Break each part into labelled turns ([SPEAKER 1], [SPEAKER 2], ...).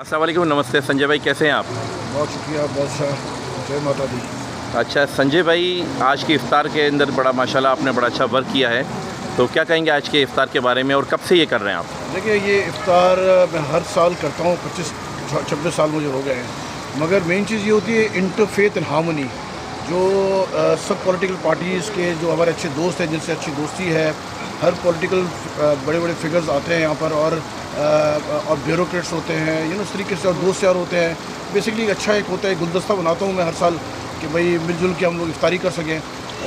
[SPEAKER 1] अस्सलाम वालेकुम, नमस्ते संजय भाई, कैसे हैं आप?
[SPEAKER 2] बहुत शुक्रिया, बहुत जय माता दी।
[SPEAKER 1] अच्छा संजय भाई, आज की इफ्तार के अंदर बड़ा माशाल्लाह आपने बड़ा अच्छा वर्क किया है, तो क्या कहेंगे आज के इफ्तार के बारे में और कब से ये कर रहे हैं आप?
[SPEAKER 2] देखिए, ये इफ्तार मैं हर साल करता हूँ, 25-26 साल मुझे हो गए हैं। मगर मेन चीज़ ये होती है इंटरफेथ एंड हार्मनी। जो सब पॉलिटिकल पार्टीज़ के जो हमारे अच्छे दोस्त हैं, जिनसे अच्छी दोस्ती है, हर पॉलिटिकल बड़े बड़े फिगर्स आते हैं यहाँ पर और ब्यूरोक्रेट्स होते हैं, इस तरीके से, और दोस्त यार होते हैं। बेसिकली अच्छा एक होता है, गुलदस्ता बनाता हूँ मैं हर साल कि भाई मिलजुल के हम लोग इफ्तारी कर सकें।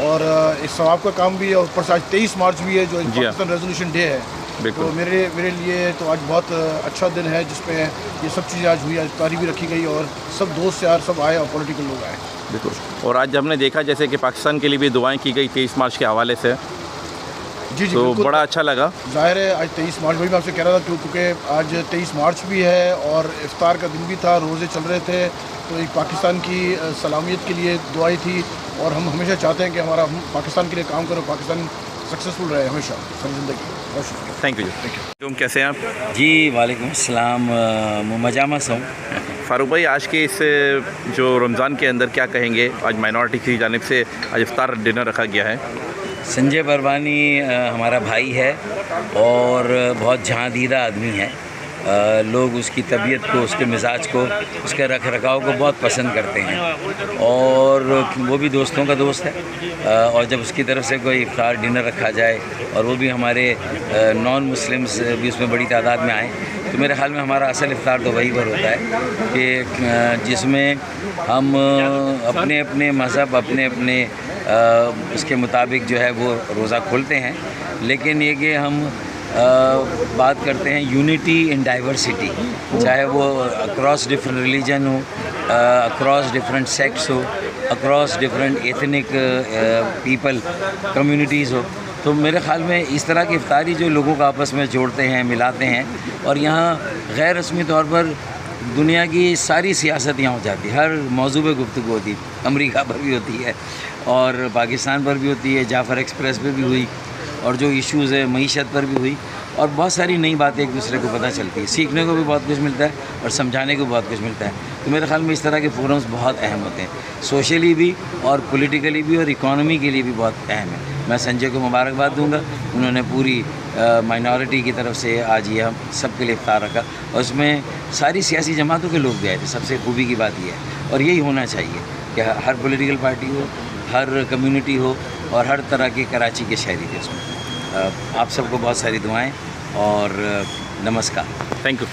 [SPEAKER 2] और इस सवाब का काम भी है। ऊपर से आज 23 मार्च भी है, जो पाकिस्तान रेजोल्यूशन डे है। तो मेरे लिए तो आज बहुत अच्छा दिन है, जिसमें ये सब चीज़ें आज हुई, आज इफ्तारी भी रखी गई और सब दोस्त यार सब आए और पॉलिटिकल लोग आए।
[SPEAKER 1] बिल्कुल। और आज हमने देखा जैसे कि पाकिस्तान के लिए भी दुआएं की गई 23 मार्च के हवाले से।
[SPEAKER 2] जी
[SPEAKER 1] तो बड़ा अच्छा लगा।
[SPEAKER 2] ज़ाहिर है आज 23 मार्च, वही मैं आपसे कह रहा था, क्योंकि आज 23 मार्च भी है और इफ्तार का दिन भी था, रोज़े चल रहे थे। तो एक पाकिस्तान की सलामियत के लिए दुआई थी और हम हमेशा चाहते हैं कि हम पाकिस्तान के लिए काम करें, पाकिस्तान सक्सेसफुल रहे हमेशा सारी ज़िंदगी। बहुत शुक्रिया।
[SPEAKER 1] थैंक यू जी। तुम कैसे हैं आप?
[SPEAKER 3] जी वालेकुम अस्सलाम, मजामा से हूँ।
[SPEAKER 1] फारूक भाई, आज के इस जो रमज़ान के अंदर क्या कहेंगे? आज माइनॉरिटी की जानिब से आज इफ्तार डिनर रखा गया है।
[SPEAKER 3] संजय बरवानी हमारा भाई है और बहुत जहाँ दीदा आदमी है। लोग उसकी तबीयत को, उसके मिजाज को, उसके रख रखाव को बहुत पसंद करते हैं और वो भी दोस्तों का दोस्त है। और जब उसकी तरफ से कोई इफ्तार डिनर रखा जाए और वो भी हमारे नॉन मुस्लिम्स भी उसमें बड़ी तादाद में आए, तो मेरे ख्याल में हमारा असल इफ्तार तो वही पर होता है कि जिसमें हम अपने अपने मज़हब, अपने अपने उसके मुताबिक जो है वो रोज़ा खोलते हैं। लेकिन ये कि हम बात करते हैं यूनिटी इन डाइवर्सिटी, चाहे वो अक्रॉस डिफरेंट रिलीजन हो, अक्रॉस डिफरेंट सेक्ट्स हो, across different ethnic people communities हो। तो मेरे ख़्याल में इस तरह की इफ्तारी जो लोगों को आपस में जोड़ते हैं, मिलाते हैं, और यहाँ गैर रस्मी तौर पर दुनिया की सारी सियासत यहाँ हो जाती है, हर मौजू पे गुफ्तगू होती है। अमेरिका पर भी होती है और पाकिस्तान पर भी होती है, जाफ़र एक्सप्रेस पे भी हुई, और जो इश्यूज़ है मईशत पर भी हुई, और बहुत सारी नई बातें एक दूसरे को पता चलती है। सीखने को भी बहुत कुछ मिलता है और समझाने को बहुत कुछ मिलता है। तो मेरे ख्याल में इस तरह के फोरम्स बहुत अहम होते हैं, सोशली भी और पॉलिटिकली भी और इकॉनमी के लिए भी बहुत अहम है। मैं संजय को मुबारकबाद दूंगा, उन्होंने पूरी माइनॉरिटी की तरफ से आज ये हम सब के लिए इफ्तार रखा और उसमें सारी सियासी जमातों के लोग भी आए थे। सबसे खूबी की बात यह है, और यही होना चाहिए कि हर पॉलिटिकल पार्टी हो, हर कम्युनिटी हो और हर तरह के कराची के शहरी थे उसमें। आप सबको बहुत सारी दुआएं और नमस्कार।
[SPEAKER 1] Thank you.